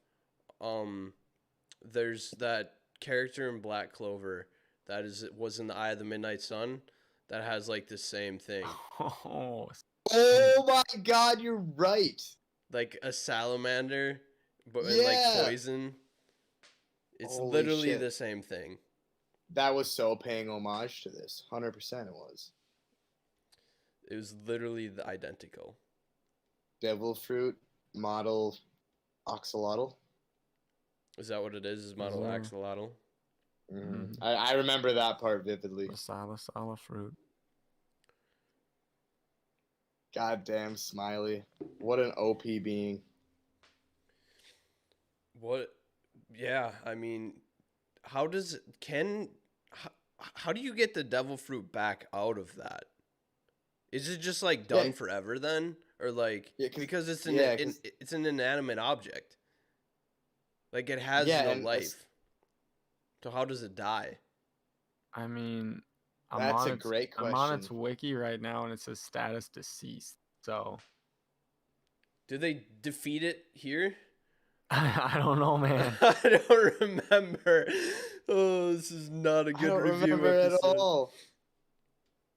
there's that character in Black Clover that was in the Eye of the Midnight Sun that has like the same thing, Oh, Oh my god, you're right. like a salamander, but in Yeah. like poison. It's Holy literally shit. the same thing. That was so paying homage to this. 100% it was. It was literally the identical. Devil fruit, model, axolotl. Is that what it is? Is model Yeah. axolotl? Mhm. I remember that part vividly. Masala fruit. Goddamn Smiley. What an OP being. What? Yeah, I mean, how does how do you get the devil fruit back out of that? Is it just like done Yeah. forever then, or like Yeah, 'cause- because it's yeah, 'cause- it's an inanimate object, like it has Yeah, no and it's- life. So how does it die? I mean, That's a great I'm on its question. wiki right now, and it says status deceased. So Did they defeat it here? I don't know, man. I don't remember. Oh, this is not a I good don't review remember at episode. all.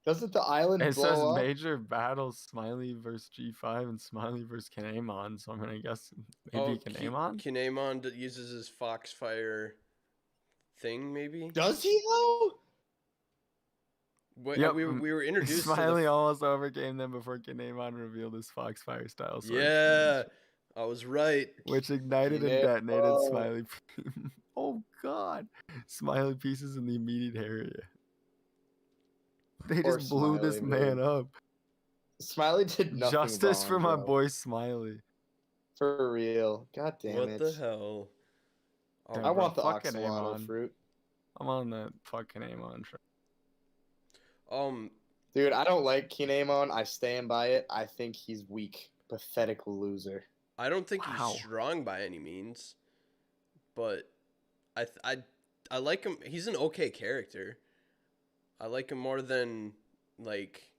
Doesn't the island It says blow up? major battles: Smiley versus G5 and Smiley versus Kinemon. So I'm gonna guess maybe Kinemon. Kinemon uses his Foxfire thing, maybe. Does he though? Yep, we were introduced Smiley to almost overcame them before Kinemon revealed his Foxfire style the. sword. Yeah, I was right. Which ignited and Yeah. detonated Oh. Smiley. Oh God! Smiley pieces in the immediate area. They Poor just blew this Smiley, man man. up. Smiley did nothing Justice for wrong, my bro. boy Smiley. For real. God damn What it. the hell? Yeah, I bro, want the fucking axolotl Amon. fruit. I'm on that fucking Amon train. Dude, I don't like Kinemon. I stand by it. I think he's weak. Pathetic loser. I don't think he's Wow. strong by any means, but I th- I like him. He's an okay character. I like him more than like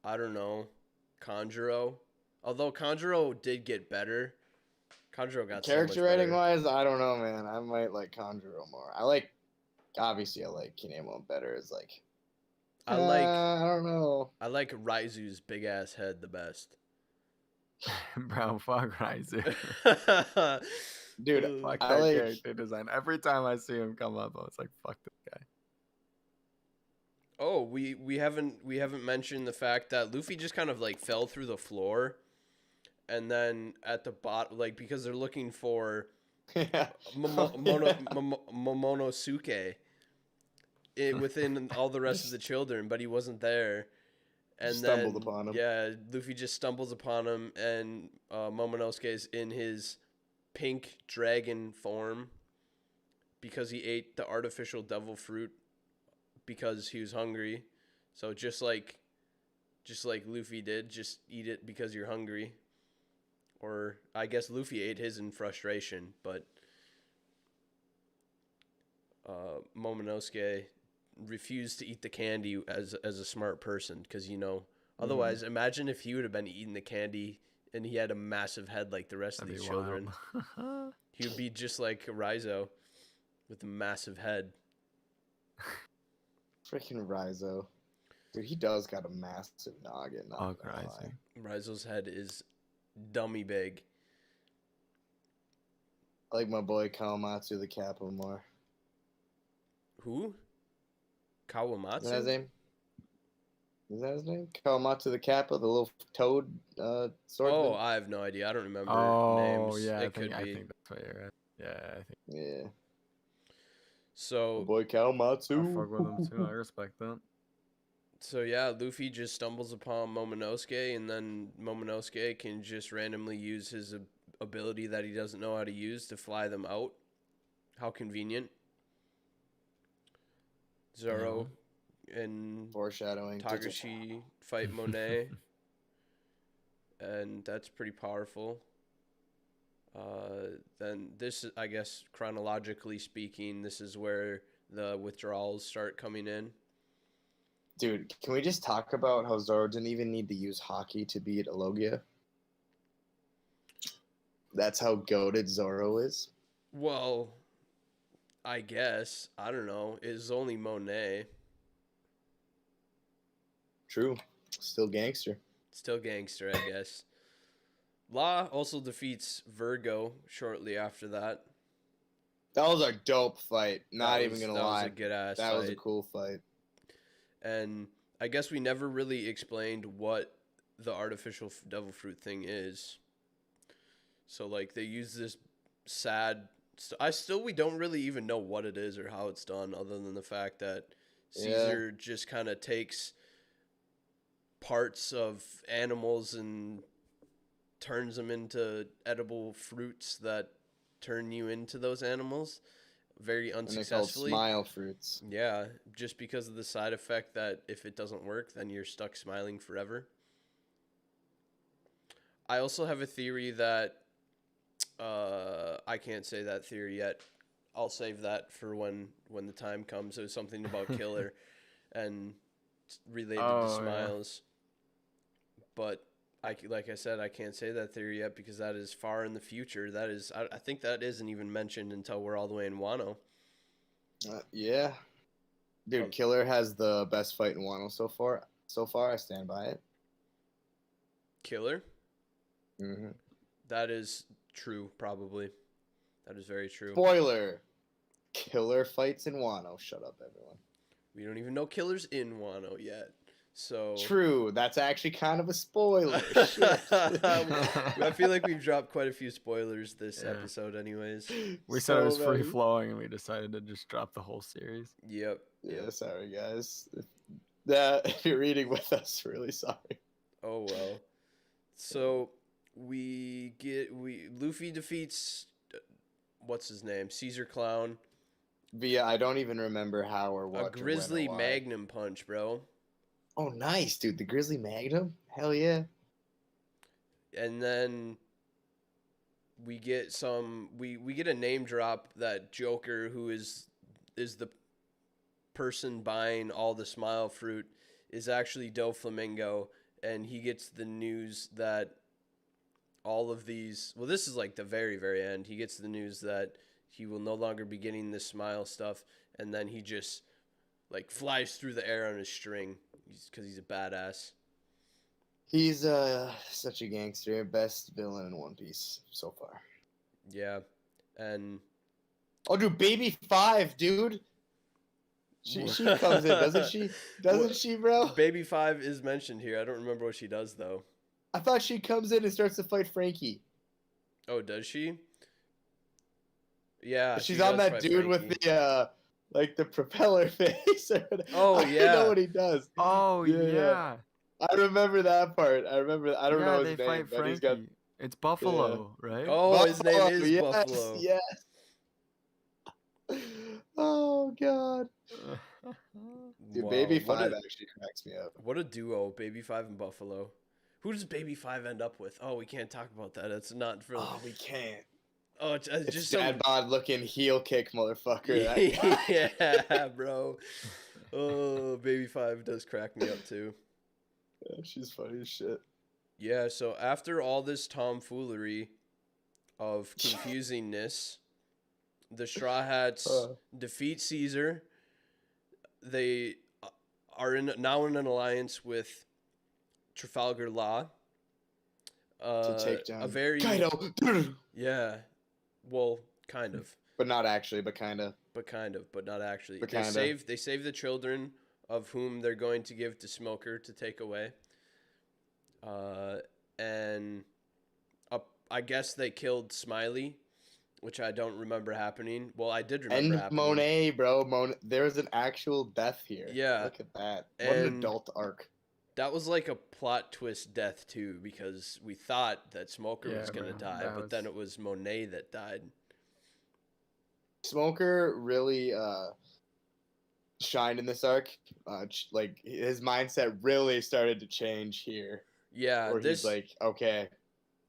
I don't know, Conjuro. Although Conjuro did get better. Conjuro got so much Character rating better. wise, I don't know, man. I might like Conjuro more. Obviously, I like Kinemon better. It's like, I don't know. I like Raizu's big ass head the best. Bro, fuck Raizu. Dude, Fuck I that like. character design. Every time I see him come up, I was like, fuck this guy. Oh, we haven't mentioned the fact that Luffy just kind of like fell through the floor, and then at the bottom, like because they're looking for Yeah. Momonosuke within all the rest of the children, but he wasn't there. And Stumbled then, upon him. yeah, Luffy just stumbles upon him, and Momonosuke is in his pink dragon form because he ate the artificial devil fruit because he was hungry. So just like Luffy did, just eat it because you're hungry. Or I guess Luffy ate his in frustration, but Momonosuke refused to eat the candy as a smart person because otherwise imagine if he would have been eating the candy and he had a massive head like the rest of That'd these be children. wild. He would be just like Raizo with a massive head. Freaking Raizo. Dude, he does got a massive noggin. Not Oh, gonna lie. crazy. Raizo's head is dummy big. I like my boy Kawamatsu the Kappa more. Who? Isn't that his Kawamatsu? name? Is that his name? Kawamatsu the Kappa, the little toad swordsman. Oh, I have no idea. I don't remember Oh, names. yeah, It could I be. think that's what you're at. Yeah, I think Yeah. My So boy Kawamatsu. I fuck with him too. I respect that. So yeah, Luffy just stumbles upon Momonosuke, and then Momonosuke can just randomly use his ability that he doesn't know how to use to fly them out. How convenient. Zoro and Foreshadowing. Tagashi fight Monet, and that's pretty powerful. Then this, I guess, chronologically speaking, this is where the withdrawals start coming in. Dude, can we just talk about how Zoro didn't even need to use hockey to beat Alogia? That's how goated Zoro is. Well, I guess. I don't know. It's only Monet. True. Still gangster. Still gangster, I guess. Law also defeats Virgo shortly after that. That was a dope fight. Not even gonna that lie. was a good ass That fight. was a cool fight. And I guess we never really explained what the artificial devil fruit thing is. So like they use this sad. We don't really even know what it is or how it's done, other than the fact that Caesar just kind of takes parts of animals and turns them into edible fruits that turn you into those animals very And they're called unsuccessfully. smile fruits. Yeah, just because of the side effect that if it doesn't work, then you're stuck smiling forever. I also have a theory that I can't say that theory yet. I'll save that for when the time comes. It was something about killer and related to Oh, yeah. smiles. But like I said, I can't say that theory yet because that is far in the future. That is, I think that isn't even mentioned until we're all the way in Wano. Yeah. Dude, Killer has the best fight in Wano so far. So far, I stand by it. Killer? Mm-hmm. That is true, probably. That is very true. Spoiler. Killer fights in Wano. Shut up, everyone. We don't even know Killer's in Wano yet. So True. That's actually kind of a spoiler. Shit. I feel like we've dropped quite a few spoilers this Yeah. episode anyways. We said it was many. free flowing, and we decided to just drop the whole series. Yep. Yeah, sorry, guys. If you're reading with us, really sorry. Oh well. So Luffy defeats what's his name? Caesar Clown. via I don't even remember how or what. A or when or Grizzly why. Magnum punch, bro. Oh, nice, dude. The Grizzly Magnum. Hell yeah. And then we get we get a name drop that Joker, who is the person buying all the smile fruit, is actually Doflamingo, and he gets the news that all of these, well, this is like the very very end, he gets the news that he will no longer be getting this smile stuff, and then he just like flies through the air on his string because he's a badass. He's such a gangster. Best villain in One Piece so far. Yeah. And Oh, dude, Baby Five, dude. She comes in, doesn't she? Doesn't she, bro? Baby Five is mentioned here. I don't remember what she does though. I thought she comes in and starts to fight Frankie. Oh, does she? Yeah, She's she on does that fight dude Frankie. with the like the propeller face. Oh, I yeah. know what he does. Oh yeah. I remember that part. I remember. I don't Yeah, know they his name, fight but he's Frankie. got It's Buffalo, right? Oh, his name Buffalo. is Yes, Buffalo. yes. Oh god, dude, Wow, Baby what Five a actually cracks me up. what a duo, Baby Five and Buffalo. Who does Baby Five end up with? Oh, we can't talk about that. It's not for. Oh, we can't. Oh, it's It's just dad bod looking heel kick, motherfucker. That guy. yeah, bro. Oh, Baby Five does crack me up too. Yeah, she's funny as shit. Yeah, so after all this tomfoolery of confusingness, the Straw Hats defeat Caesar. They are now in an alliance with Trafalgar Law. To take down a very Kaido. yeah, well, kind of, But not actually, but kind of. but not actually. But They kinda. save the children of whom they're going to give to Smoker to take away. And I guess they killed Smiley, which I don't remember happening. Well, I did remember And happening. Monet, bro. There's an actual death here. Yeah. Look at that. What an And- adult arc. That was like a plot twist death too, because we thought that Smoker Yeah, was gonna bro, die, that but was- then it was Monet that died. Smoker really shined in this arc. Like his mindset really started to change here. Yeah, Where this he's like, okay,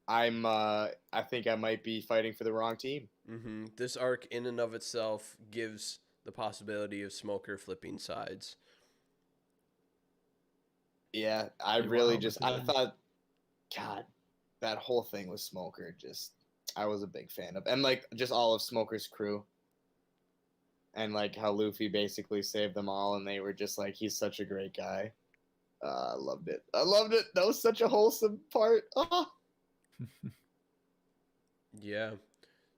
I think I might be fighting for the wrong team. this arc in and of itself gives the possibility of Smoker flipping sides. Yeah, I Be really wild just if it I did. thought, God, that whole thing with Smoker just I was a big fan of, and like just all of Smoker's crew, and like how Luffy basically saved them all, and they were just like, he's such a great guy. I loved it. I loved it. That was such a wholesome part. Oh, Yeah,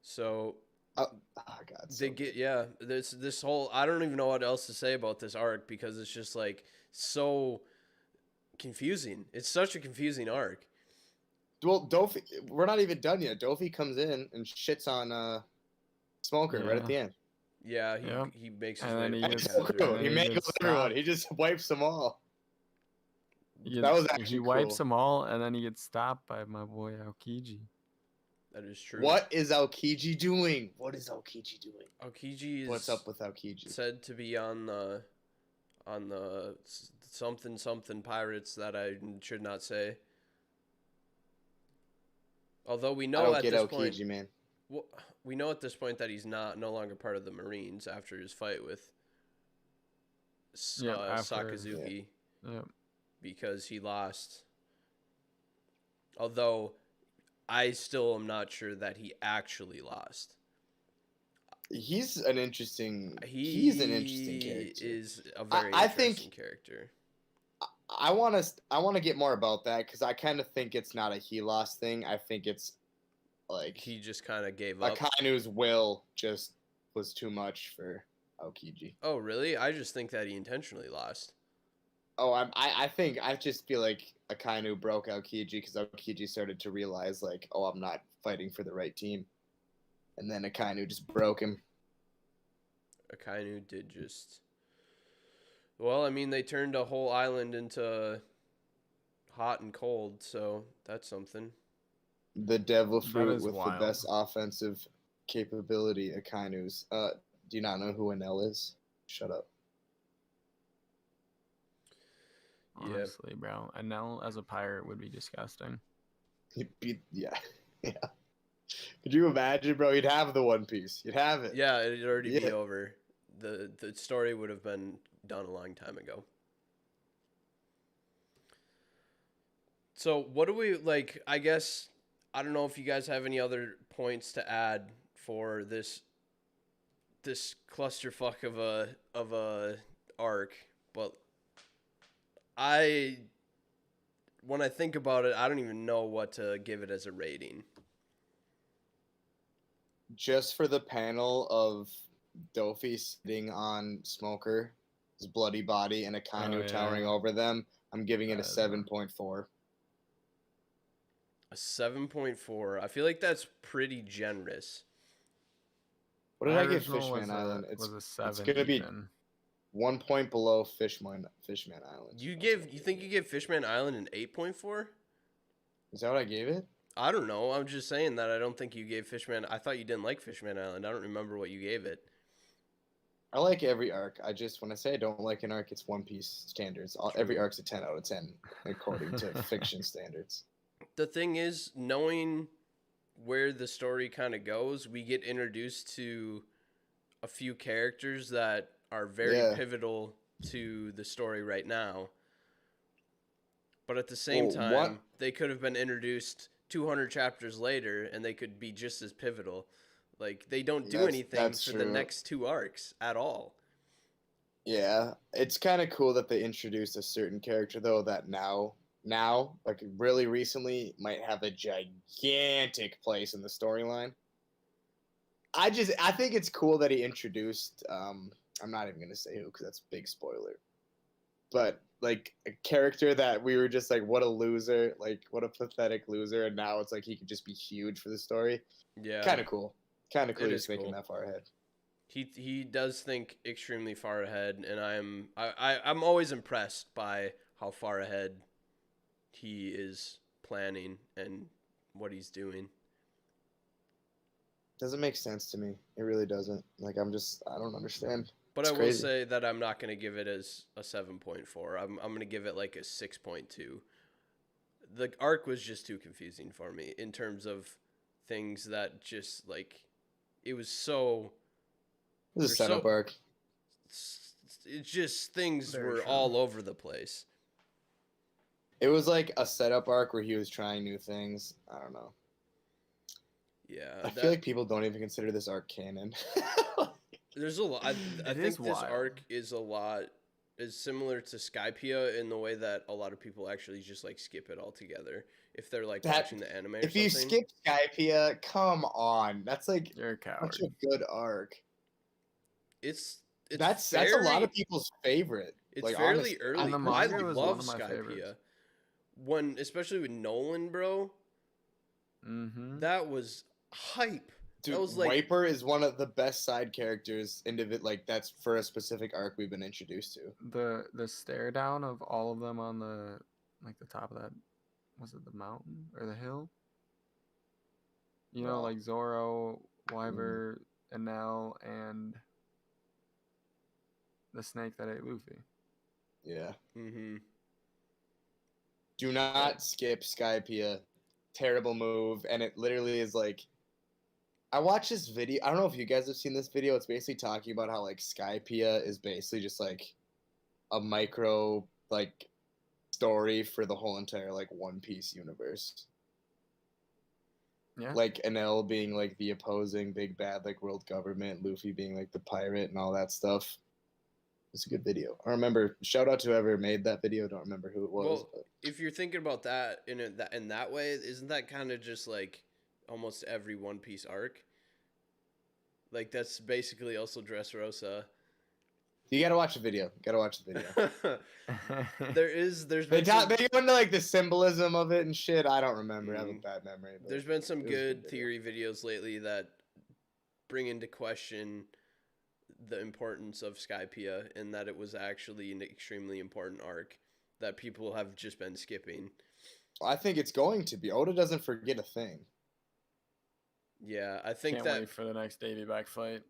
so oh God. So they get this whole, I don't even know what else to say about this arc because it's just like so confusing. It's such a confusing arc. well, Dofi, we're not even done yet. Dofi comes in and shits on Smoker right at Yeah. the end. Yeah, Yep. he makes his And way then to he And gets- Kaiser. Smoker, and he he mangles gets everyone. stopped. He just wipes them all. He That was gets- actually he wipes cool. them all, and then he gets stopped by my boy Aokiji. That is true. What is Aokiji doing? What is Aokiji doing? Aokiji is What's up with Aokiji? said to be on the something pirates that I should not say. Although we I know don't at get this Aokiji, point, man. well, we know at this point that he's no longer part of the Marines after his fight with Yeah, after- Sakazuki Yep. because he lost. Although I still am not sure that he actually lost. He's an interesting. He He's an interesting character. is a very I think- interesting character. I want to get more about that because I kind of think it's not a he lost thing. I think it's like He just kind of gave up. Akainu's will just was too much for Aokiji. Oh, really? I just think that he intentionally lost. Oh, I just feel like Akainu broke Aokiji because Aokiji started to realize like, oh, I'm not fighting for the right team, and then Akainu just broke him. Akainu did just. Well, I mean, they turned a whole island into hot and cold, so that's something. The devil That fruit is with wild. the best offensive capability, Akainu's. Do you not know who Enel is? Shut up. Yeah. Honestly, bro. Enel as a pirate would be disgusting. Yeah. Yeah. Could you imagine, bro? You'd have the One Piece. You'd have it. Yeah, it'd already be Yeah. over. The story would have been done a long time ago. So what do we like? I guess I don't know if you guys have any other points to add for this clusterfuck of a arc, but I when I think about it, I don't even know what to give it as a rating. Just for the panel of Dofi sitting on Smoker, his bloody body, and Akainu Oh, yeah. towering over them, I'm giving it a That is 7.4. A 7.4. I feel like that's pretty generous. What did My I give original Fishman Island? was a 7. gonna be even. 1 point below Fishman Island. You That's what I you think you give Fishman Island an 8.4? Is that what I gave it? I don't know. I'm just saying that I don't think you gave Fishman. I thought you didn't like Fishman Island. I don't remember what you gave it. I like every arc. I just when I say I don't like an arc, it's One Piece standards. Every True. arc's a 10 out of 10 according to fiction standards. The thing is, knowing where the story kind of goes, we get introduced to a few characters that are very Yeah. pivotal to the story right now. But at the same Well, time, what- they could have been introduced 200 chapters later and they could be just as pivotal. Like, they don't do anything that's for the true. next two arcs at all. Yeah, it's kind of cool that they introduced a certain character though that now like really recently might have a gigantic place in the storyline. I think it's cool that he introduced I'm not even gonna say who because that's a big spoiler, but like a character that we were just like what a loser, like what a pathetic loser, and now it's like he could just be huge for the story. Yeah. Kind of cool. Kind of cool. It He's is thinking cool. that far ahead. He does think extremely far ahead, and I'm always impressed by how far ahead he is planning and what he's doing. Doesn't make sense to me. It really doesn't. Like I don't understand. But It's I will crazy. say that I'm not going to give it as a 7.4. I'm going to give it like a 6.2. The arc was just too confusing for me in terms of things that just like it was so This is a They're setup so- arc. it's just things Very were true. all over the place. It was like a setup arc where he was trying new things. I don't know. Yeah, I feel like people don't even consider this arc canon. there's a lot. I It think is this wild. arc is similar to Skypiea in the way that a lot of people actually just like skip it altogether if they're like That- watching the anime. Or if you something. skip Skypiea, come on. That's like You're a coward. such a good arc. it's That's a lot very- of people's favorite. It's like, fairly honestly. early. And the I manga was love one of my Skypiea. favorites. When especially with Nolan, bro, Mm-hmm. that was hype. Dude, that was like Wiper is one of the best side characters like that's for a specific arc we've been introduced to. The stare down of all of them on the top of that, was it the mountain or the hill? You know, Wow. like Zoro, Wyver, Enel, and the snake that ate Luffy. Yeah. mm-hmm. Do not skip Skypiea. Terrible move. And it literally is like I watched this video. I don't know if you guys have seen this video. It's basically talking about how like Skypiea is basically just like a micro like story for the whole entire like One Piece universe. Yeah. Like Enel being like the opposing big bad like world government, Luffy being like the pirate and all that stuff. It's a good video. I remember. Shout out to whoever made that video. Don't remember who it was. Well, but if you're thinking about that in that way, isn't that kind of just like almost every One Piece arc? Like that's basically also Dressrosa. you gotta watch the video. there's They been some, they go into like the symbolism of it and shit. I don't remember. I have a Mhm. bad memory. But there's been some it was a good good theory videos lately that bring into question the importance of Skypiea and that it was actually an extremely important arc that people have just been skipping. I think it's going to be. Oda doesn't forget a thing. Yeah, I think Can't that wait for the next Davy back fight.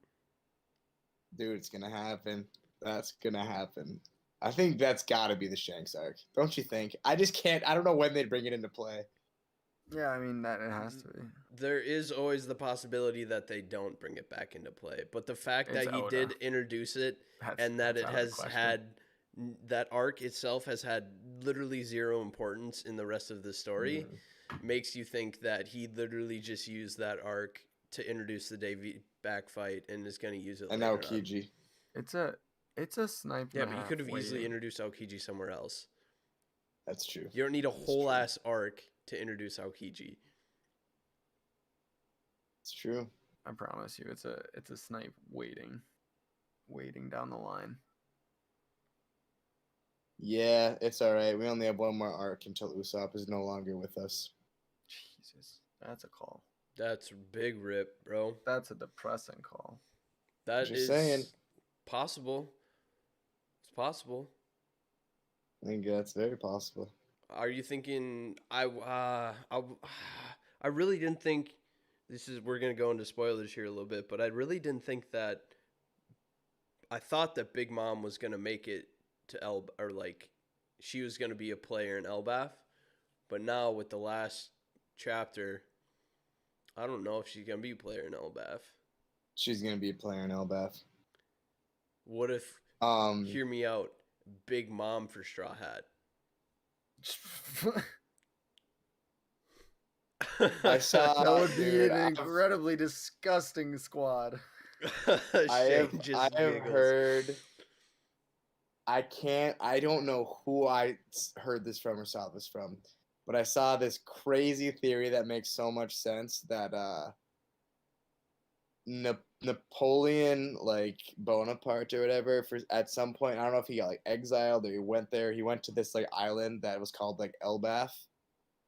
Dude, it's gonna happen. That's gonna happen. I think that's gotta be the Shanks arc. Don't you think? I just can't. I don't know when they'd bring it into play. Yeah, I mean that it has to be. There is always the possibility that they don't bring it back into play, but the fact It's that he Oda. did introduce it and that That's it out of the has question. had that arc itself has had literally zero importance in the rest of the story makes you think that he literally just used that arc to introduce the Davy back fight and is going to use it And later now on. Kiji. It's a snipe. Yeah, and but a you could have half easily waiting. introduced Aokiji somewhere else. That's true. You don't need a That's whole true. ass arc to introduce Aokiji. It's true. I promise you, it's a snipe waiting down the line. Yeah, it's all right. We only have one more arc until Usopp is no longer with us. Jesus, that's a call. That's big rip, bro. That's a depressing call. That Just is saying. possible. It's possible. I think that's very possible. Are you thinking I really didn't think we're going to go into spoilers here a little bit, but I really didn't think that I thought that Big Mom was going to make it to or like she was going to be a player in Elbaf, but now with the last chapter, I don't know if she's going to be a player in Elbaf. She's gonna be a player in Elbaf. What if hear me out, Big Mom for Straw Hat? I saw That would be dude, an incredibly disgusting squad. I Shane have giggles. heard. I don't know who I heard this from or saw this from, but I saw this crazy theory that makes so much sense that Napoleon, like Bonaparte or whatever, for at some point, I don't know if he got like exiled or he went there. He went to this like island that was called like Elbaf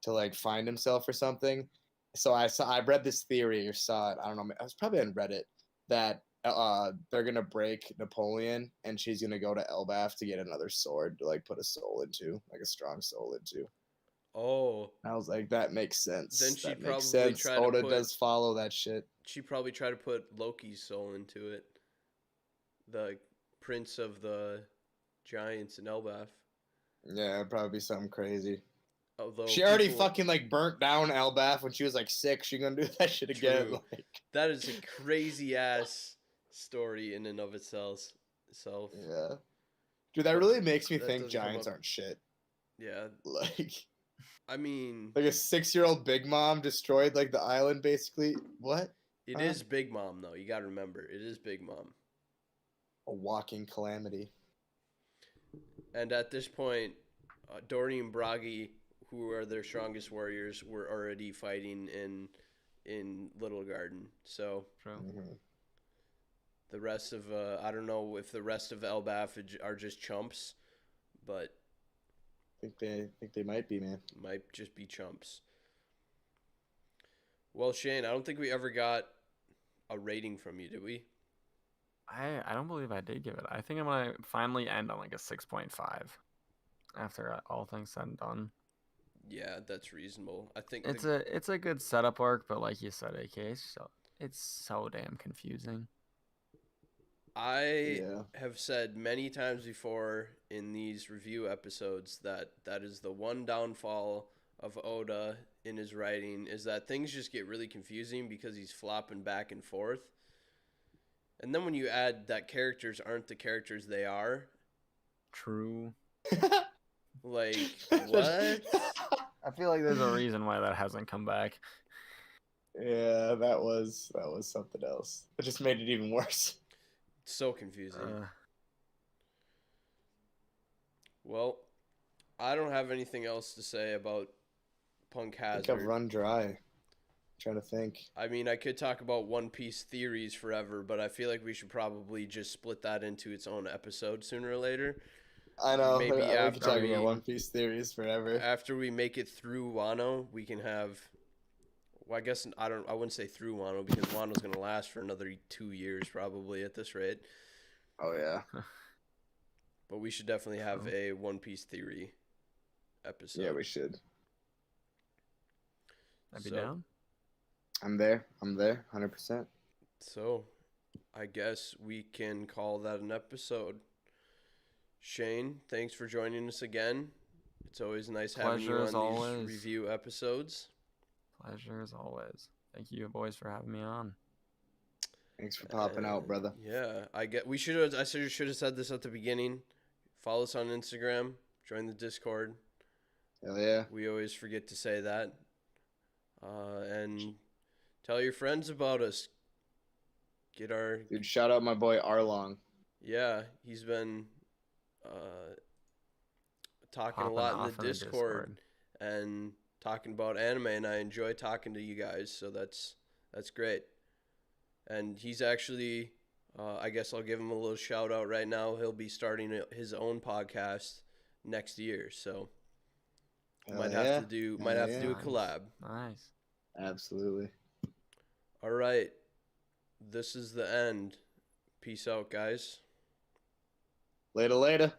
to like find himself or something. So I read this theory or saw it. I don't know. I was probably on Reddit that they're gonna break Napoleon and she's gonna go to Elbaf to get another sword to like put a soul into, like a strong soul into. Oh, And I was like, that makes sense. then she'd That makes probably sense. try to Oda put does follow that shit. she probably try to put Loki's soul into it. The prince of the giants in Elbaf. Yeah, it'd probably be something crazy. Although She already people- fucking like burnt down Elbaf when she was like 6. She gonna do that shit again. True. Like, that is a crazy ass story in and of itself. yeah, dude, that really makes me That think doesn't come giants up- aren't shit. Yeah, Like I mean, a 6-year-old Big Mom destroyed like the island basically. What? it Huh? is Big Mom though. You got to remember, it is Big Mom. A walking calamity. And at this point, Dory and Bragi, who are their strongest warriors, were already fighting in Little Garden. So True. Mhm. the rest of I don't know if the rest of Elbaf are just chumps, but Think they might be, man. might just be chumps. Well, Shane, I don't think we ever got a rating from you, did we? I don't believe I did give it. I think I'm gonna finally end on like a 6.5 after all things said and done. Yeah, that's reasonable. I think It's a good setup arc, but like you said, AK, it's so damn confusing. I Yeah. have said many times before in these review episodes that is the one downfall of Oda in his writing is that things just get really confusing because he's flopping back and forth. And then when you add that characters aren't the characters they are, True. like what? I feel like there's a reason why that hasn't come back. Yeah, that was something else. It just made it even worse. So confusing. Well, I don't have anything else to say about Punk I think Hazard. I've run dry. Trying to think. I mean, I could talk about One Piece theories forever, but I feel like we should probably just split that into its own episode sooner or later. I know. Maybe we could after talk we- about One Piece theories forever. After we make it through Wano, we can have. Well, I guess I wouldn't say through Wano because Wano's gonna last for another 2 years probably at this rate. Oh yeah. But we should definitely have True. a One Piece theory episode. Yeah, we should. I'd be So- down. I'm there. 100%. So, I guess we can call that an episode. Shane, thanks for joining us again. It's always nice having you Pleasure as on these always. review episodes. Pleasure as always. Thank you, boys, for having me on. Thanks for popping out, brother. Yeah, I should have said this at the beginning. Follow us on Instagram. Join the Discord. Hell yeah. We always forget to say that. And tell your friends about us. Get our Dude, shout out my boy Arlong. yeah. He's been talking a Popping lot in off the Discord and talking about anime, and I enjoy talking to you guys. So that's great. And he's actually, I guess I'll give him a little shout out right now. He'll be starting his own podcast next year, so Hell might yeah. have to do a Nice. collab. Nice. Absolutely. All right, this is the end. Peace out, guys. Later, later.